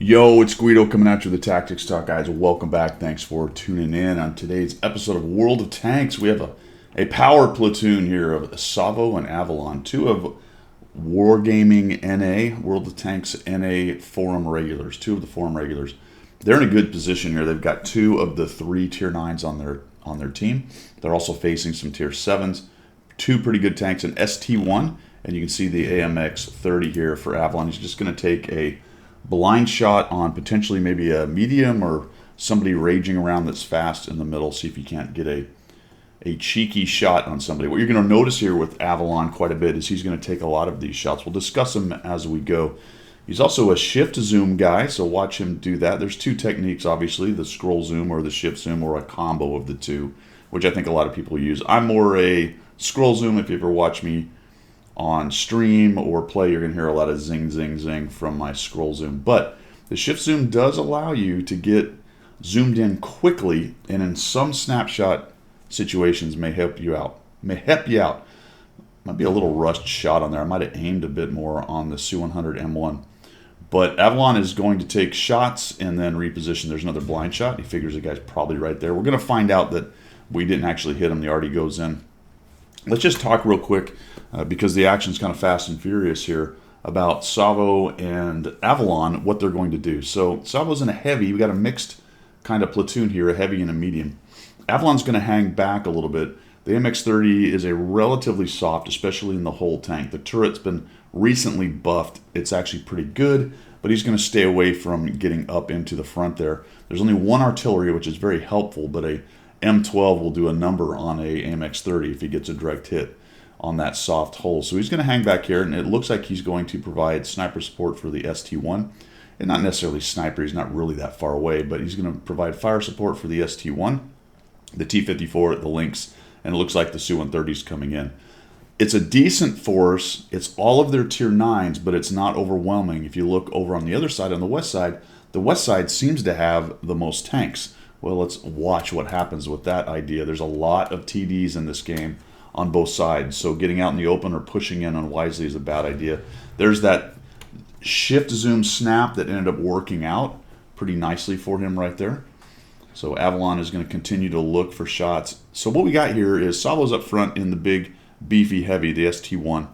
Yo, it's Guido coming at you with the Tactics Talk, guys. Welcome back. Thanks for tuning in on today's episode of World of Tanks. We have a power platoon here of Savo and Avalon, two of Wargaming NA, World of Tanks NA forum regulars, two of the forum regulars. They're in a good position here. They've got two of the three Tier 9s on their team. They're also facing some Tier 7s, two pretty good tanks, an ST1, and you can see the AMX 30 here for Avalon. He's just going to take a blind shot on potentially maybe a medium or somebody raging around that's fast in the middle. See if you can't get a cheeky shot on somebody. What you're going to notice here with Avalon quite a bit is he's going to take a lot of these shots. We'll discuss them as we go. He's also a shift zoom guy, so watch him do that. There's two techniques, obviously, the scroll zoom or the shift zoom, or a combo of the two, which I think a lot of people use. I'm more a scroll zoom. If you ever watch me on stream or play, you're going to hear a lot of zing, zing, zing from my scroll zoom. But the shift zoom does allow you to get zoomed in quickly, and in some snapshot situations may help you out. Might be a little rushed shot on there. I might have aimed a bit more on the Su-100 M1. But Avalon is going to take shots and then reposition. There's another blind shot. He figures the guy's probably right there. We're going to find out that we didn't actually hit him. The arty goes in. Let's just talk real quick, because the action's kind of fast and furious here, about Savo and Avalon, what they're going to do. So Savo's in a heavy. We got a mixed kind of platoon here, a heavy and a medium. Avalon's going to hang back a little bit. The MX-30 is a relatively soft, especially in the whole tank. The turret's been recently buffed. It's actually pretty good, but he's going to stay away from getting up into the front there. There's only one artillery, which is very helpful, but a M12 will do a number on a MX-30 if he gets a direct hit on that soft hull. So he's going to hang back here, and it looks like he's going to provide sniper support for the ST1. And not necessarily sniper, he's not really that far away, but he's going to provide fire support for the ST1, the T-54, the Lynx, and it looks like the Su-130 is coming in. It's a decent force. It's all of their Tier 9s, but it's not overwhelming. If you look over on the other side, on the west side seems to have the most tanks. Well, let's watch what happens with that idea. There's a lot of TDs in this game on both sides, so getting out in the open or pushing in unwisely is a bad idea. There's that shift zoom snap that ended up working out pretty nicely for him right there. So Avalon is going to continue to look for shots. So what we got here is Savo's up front in the big, beefy heavy, the ST1.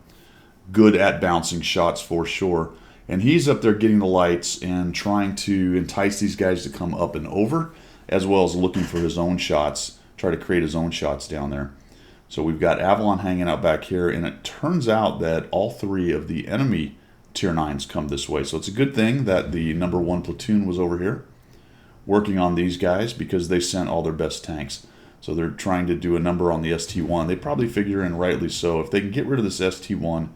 Good at bouncing shots for sure. And he's up there getting the lights and trying to entice these guys to come up and over, as well as looking for his own shots, try to create his own shots down there. So we've got Avalon hanging out back here, and it turns out that all three of the enemy Tier 9s come this way. So it's a good thing that the number 1 platoon was over here working on these guys, because they sent all their best tanks. So they're trying to do a number on the ST1. They probably figure, and rightly so, if they can get rid of this ST1,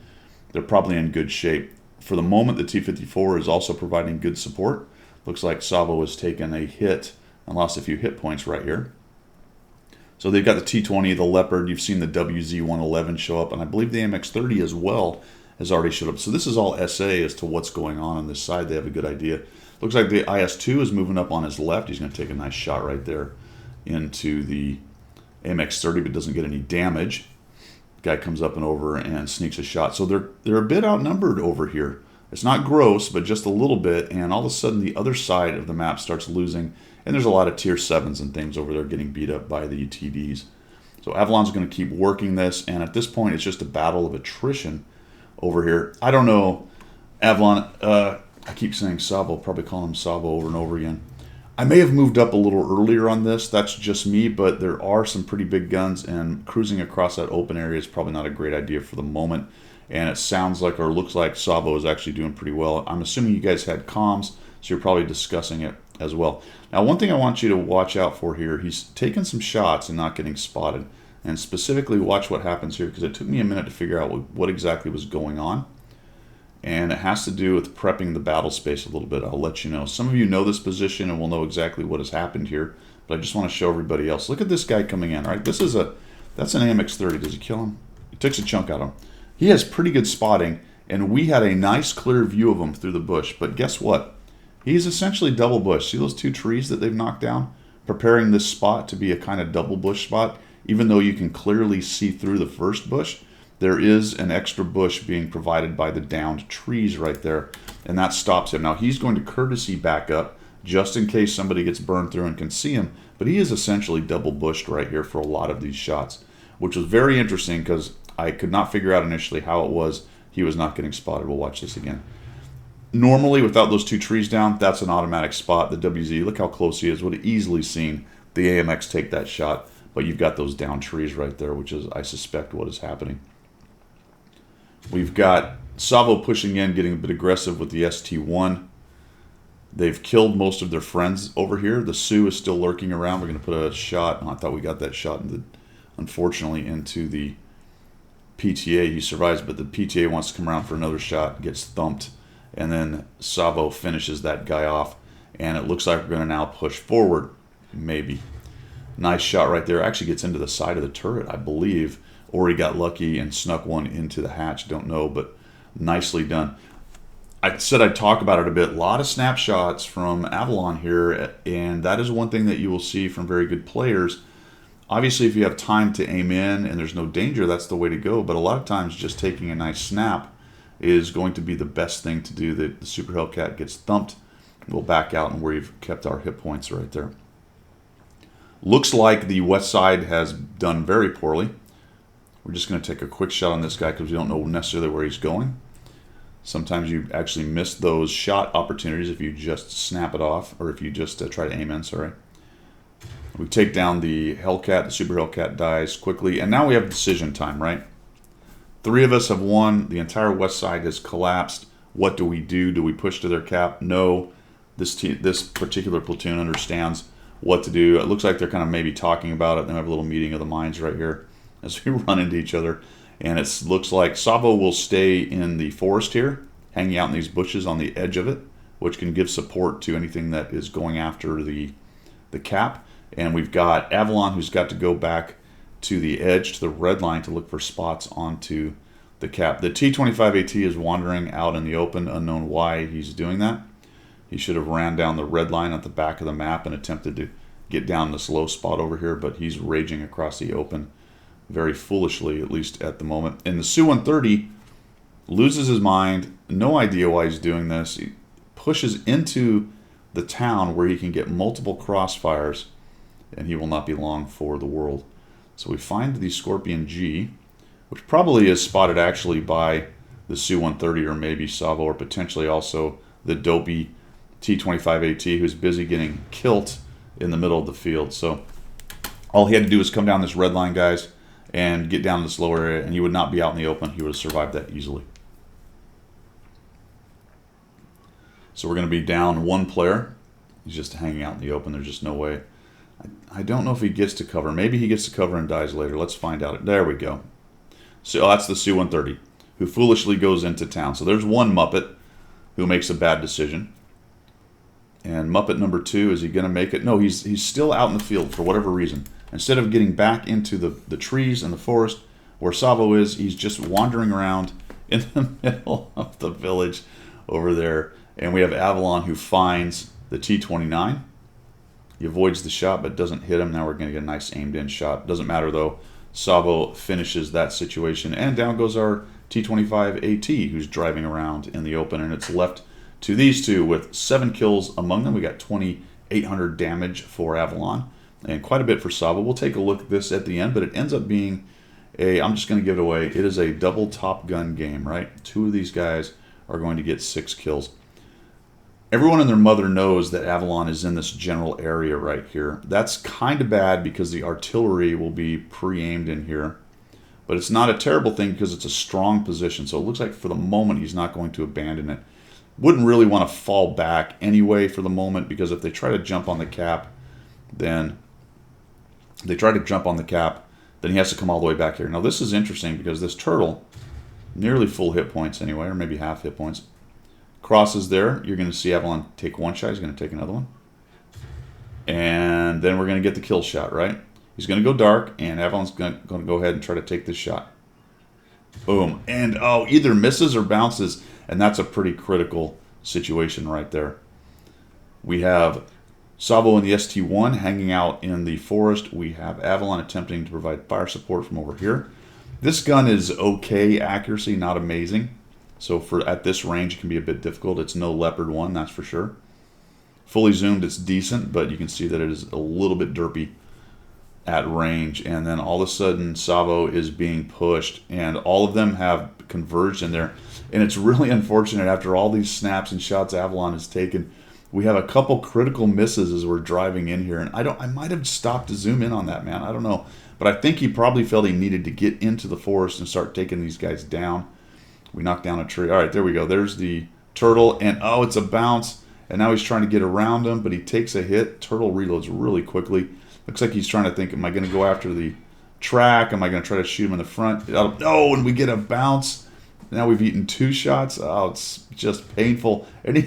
they're probably in good shape. For the moment, the T-54 is also providing good support. Looks like Savo has taken a hit and lost a few hit points right here. So they've got the T-20, the Leopard. You've seen the WZ-111 show up, and I believe the MX-30 as well has already showed up. So this is all SA as to what's going on this side. They have a good idea. Looks like the IS-2 is moving up on his left. He's going to take a nice shot right there into the MX-30, but doesn't get any damage. Guy comes up and over and sneaks a shot. So they're a bit outnumbered over here. It's not gross, but just a little bit, and all of a sudden the other side of the map starts losing, and there's a lot of Tier 7s and things over there getting beat up by the TDs. So Avalon's going to keep working this, and at this point it's just a battle of attrition over here. I don't know, Avalon, I keep saying Savo, probably call him Savo over and over again. I may have moved up a little earlier on this, that's just me, but there are some pretty big guns, and cruising across that open area is probably not a great idea for the moment. And it sounds like, or looks like, Savo is actually doing pretty well. I'm assuming you guys had comms, so you're probably discussing it as well. Now, one thing I want you to watch out for here, he's taking some shots and not getting spotted. And specifically watch what happens here, because it took me a minute to figure out what exactly was going on. And it has to do with prepping the battle space a little bit. I'll let you know. Some of you know this position and will know exactly what has happened here, but I just want to show everybody else. Look at this guy coming in, right? That's an AMX-30. Does he kill him? He takes a chunk out of him. He has pretty good spotting, and we had a nice clear view of him through the bush. But guess what? He's essentially double bush. See those two trees that they've knocked down? Preparing this spot to be a kind of double bush spot, even though you can clearly see through the first bush. there is an extra bush being provided by the downed trees right there, and that stops him. Now he's going to courtesy back up just in case somebody gets burned through and can see him, but he is essentially double bushed right here for a lot of these shots, which was very interesting because I could not figure out initially how it was he was not getting spotted. We'll watch this again. Normally, without those 2 trees down, that's an automatic spot. The WZ, look how close he is. Would have easily seen the AMX take that shot, but you've got those down trees right there, which is, I suspect, what is happening. We've got Savo pushing in, getting a bit aggressive with the ST1. They've killed most of their friends over here. The Sioux is still lurking around. We're going to put a shot. Oh, I thought we got that shot, unfortunately, into the PTA. He survives, but the PTA wants to come around for another shot, gets thumped, and then Savo finishes that guy off. And it looks like we're going to now push forward, maybe. Nice shot right there. Actually gets into the side of the turret, I believe, or he got lucky and snuck one into the hatch. Don't know, but nicely done. I said I'd talk about it a bit. A lot of snapshots from Avalon here, and that is one thing that you will see from very good players. Obviously, if you have time to aim in and there's no danger, that's the way to go. But a lot of times, just taking a nice snap is going to be the best thing to do. The Super Hellcat gets thumped. We'll back out, and we've kept our hit points right there. Looks like the west side has done very poorly. We're just going to take a quick shot on this guy because we don't know necessarily where he's going. Sometimes you actually miss those shot opportunities if you just snap it off, or if you just try to aim in, sorry. We take down the Hellcat, the Super Hellcat dies quickly, and now we have decision time, right? 3 of us have won, the entire west side has collapsed. What do we do? Do we push to their cap? No. This particular platoon understands what to do. It looks like they're kind of maybe talking about it. They have a little meeting of the minds right here as we run into each other. And it looks like Savo will stay in the forest here, hanging out in these bushes on the edge of it, which can give support to anything that is going after the cap. And we've got Avalon, who's got to go back to the edge, to the red line, to look for spots onto the cap. The T-25AT is wandering out in the open, unknown why he's doing that. He should have ran down the red line at the back of the map and attempted to get down this low spot over here, but he's raging across the open very foolishly, at least at the moment. And the Su-130 loses his mind, no idea why he's doing this. He pushes into the town where he can get multiple crossfires, and he will not be long for the world. So we find the Scorpion G, which probably is spotted actually by the Su-130 or maybe Savo, or potentially also the dopey T-25AT, who's busy getting killed in the middle of the field. So all he had to do was come down this red line, guys, and get down this lower area, and he would not be out in the open. He would have survived that easily. So we're going to be down 1 player. He's just hanging out in the open. There's just no way. I don't know if he gets to cover. Maybe he gets to cover and dies later. Let's find out. There we go. So that's the Su-130, who foolishly goes into town. So there's one Muppet who makes a bad decision. And Muppet number 2, is he going to make it? No, he's still out in the field for whatever reason. Instead of getting back into the trees and the forest where Savo is, he's just wandering around in the middle of the village over there. And we have Avalon, who finds the T-29. He avoids the shot but doesn't hit him. Now we're going to get a nice aimed-in shot. Doesn't matter, though. Savo finishes that situation. And down goes our T-25AT, who's driving around in the open. And it's left to these two with 7 kills among them. We got 2,800 damage for Avalon and quite a bit for Savo. We'll take a look at this at the end, but it ends up being I'm just going to give it away. It is a double Top Gun game, right? 2 of these guys are going to get 6 kills. Everyone and their mother knows that Avalon is in this general area right here. That's kind of bad because the artillery will be pre-aimed in here. But it's not a terrible thing because it's a strong position. So it looks like for the moment he's not going to abandon it. Wouldn't really want to fall back anyway for the moment, because if they try to jump on the cap, then he has to come all the way back here. Now this is interesting because this turtle, nearly full hit points anyway, or maybe half hit points, crosses there. You're going to see Avalon take 1 shot. He's going to take another one. And then we're going to get the kill shot, right? He's going to go dark, and Avalon's going to go ahead and try to take this shot. Boom. And, oh, either misses or bounces, and that's a pretty critical situation right there. We have Savo and the ST-1 hanging out in the forest. We have Avalon attempting to provide fire support from over here. This gun is okay accuracy, not amazing. So for at this range, it can be a bit difficult. It's no Leopard 1, that's for sure. Fully zoomed, it's decent, but you can see that it is a little bit derpy at range. And then all of a sudden, Savo is being pushed, and all of them have converged in there. And it's really unfortunate after all these snaps and shots Avalon has taken. We have a couple critical misses as we're driving in here, and I might have stopped to zoom in on that, man. I don't know, but I think he probably felt he needed to get into the forest and start taking these guys down. We knocked down a tree. All right, there we go. There's the turtle, and oh, it's a bounce, and now he's trying to get around him, but he takes a hit. Turtle reloads really quickly. Looks like he's trying to think, am I going to go after the track? Am I going to try to shoot him in the front? No, and we get a bounce. Now we've eaten 2 shots. Oh, it's just painful. And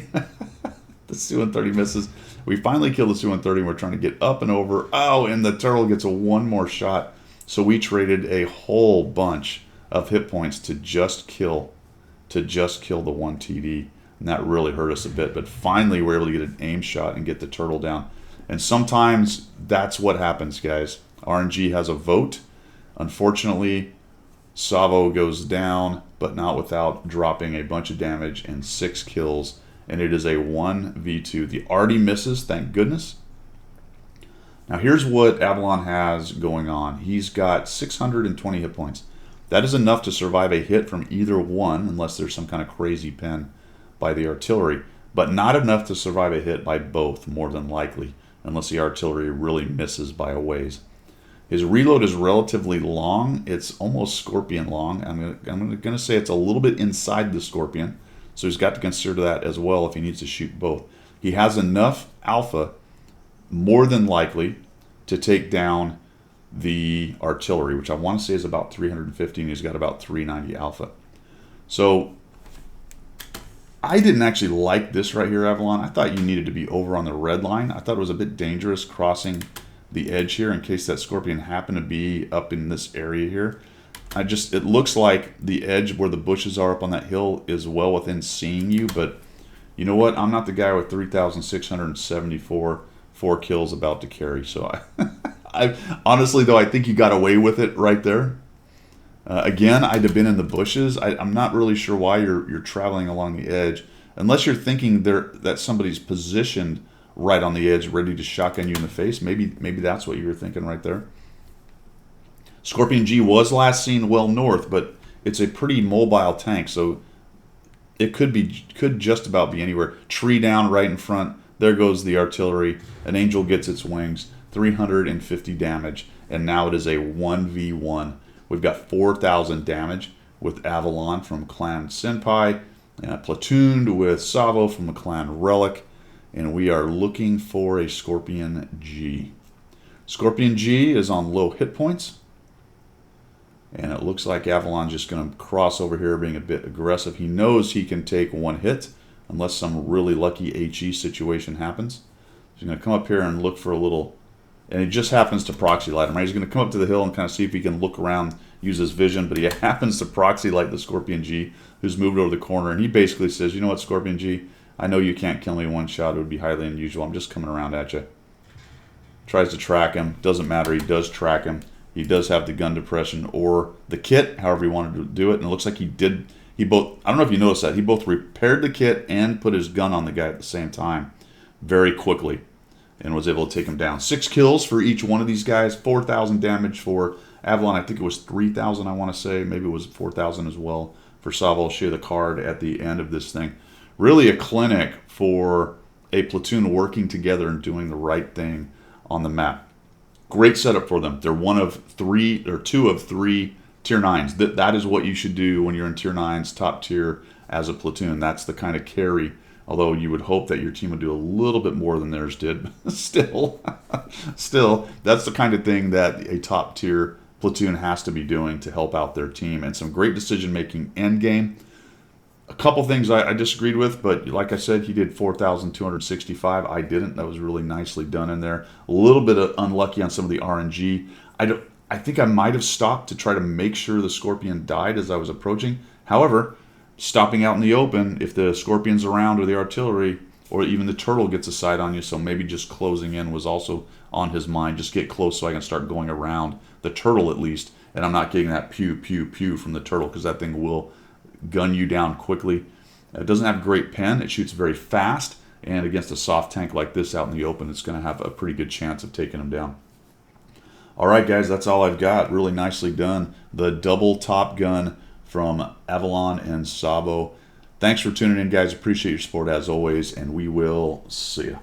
the Su-130 misses. We finally kill the Su-130, and we're trying to get up and over. Oh, and the turtle gets one more shot. So we traded a whole bunch of hit points to just kill the 1 TD. And that really hurt us a bit. But finally, we're able to get an aim shot and get the turtle down. And sometimes that's what happens, guys. RNG has a vote. Unfortunately, Savo goes down, but not without dropping a bunch of damage and 6 kills. And it is a 1v2. The Artie misses, thank goodness. Now here's what Avalon has going on. He's got 620 hit points. That is enough to survive a hit from either one, unless there's some kind of crazy pen by the artillery. But not enough to survive a hit by both, more than likely, unless the artillery really misses by a ways. His reload is relatively long. It's almost Scorpion long. I'm going to say it's a little bit inside the Scorpion, so he's got to consider that as well if he needs to shoot both. He has enough alpha, more than likely, to take down the artillery, which I want to say is about 350, and he's got about 390 alpha. So I didn't actually like this right here, Avalon. I thought you needed to be over on the red line. I thought it was a bit dangerous crossing the edge here in case that Scorpion happened to be up in this area here. It looks like the edge where the bushes are up on that hill is well within seeing you, but you know what? I'm not the guy with 3,674 4 kills about to carry. So I honestly, though, I think you got away with it right there. Again, I'd have been in the bushes. I'm not really sure why you're traveling along the edge, unless you're thinking that somebody's positioned right on the edge, ready to shotgun you in the face. Maybe that's what you were thinking right there. Scorpion G was last seen well north, but it's a pretty mobile tank, so it could just about be anywhere. Tree down right in front. There goes the artillery. An angel gets its wings. 350 damage, and now it is a 1v1. We've got 4,000 damage with Avalon from Clan Senpai, platooned with Savo from the Clan Relic, and we are looking for a Scorpion G. Scorpion G is on low hit points, and it looks like Avalon's just going to cross over here being a bit aggressive. He knows he can take 1 hit unless some really lucky HE situation happens. So he's going to come up here and look for a little... And he just happens to proxy light him, right? He's going to come up to the hill and kind of see if he can look around, use his vision, but he happens to proxy light the Scorpion G, who's moved over the corner, and he basically says, you know what, Scorpion G, I know you can't kill me 1 shot. It would be highly unusual. I'm just coming around at you. Tries to track him. Doesn't matter. He does track him. He does have the gun depression or the kit, however he wanted to do it, and it looks like he did. He both, I don't know if you noticed that, he both repaired the kit and put his gun on the guy at the same time very quickly, and was able to take him down. 6 kills for each one of these guys. 4,000 damage for Avalon. I think it was 3,000, I want to say. Maybe it was 4,000 as well for Savo. I'll show you the card at the end of this thing. Really a clinic for a platoon working together and doing the right thing on the map. Great setup for them. They're 2 of 3 tier 9s. That is what you should do when you're in tier 9s, top tier as a platoon. That's the kind of carry. Although you would hope that your team would do a little bit more than theirs did. Still, that's the kind of thing that a top tier platoon has to be doing to help out their team. And some great decision making end game. A couple things I disagreed with, but like I said, he did 4,265. I didn't. That was really nicely done in there. A little bit of unlucky on some of the RNG. I think I might have stopped to try to make sure the Scorpion died as I was approaching. However, stopping out in the open, if the Scorpion's around or the artillery, or even the turtle gets a sight on you, so maybe just closing in was also on his mind. Just get close so I can start going around the turtle at least, and I'm not getting that pew, pew, pew from the turtle, because that thing will gun you down quickly. It doesn't have great pen. It shoots very fast, and against a soft tank like this out in the open, it's going to have a pretty good chance of taking him down. All right, guys, that's all I've got. Really nicely done. The double top gun from Avalon and Savo. Thanks for tuning in, guys. Appreciate your support as always, and we will see you.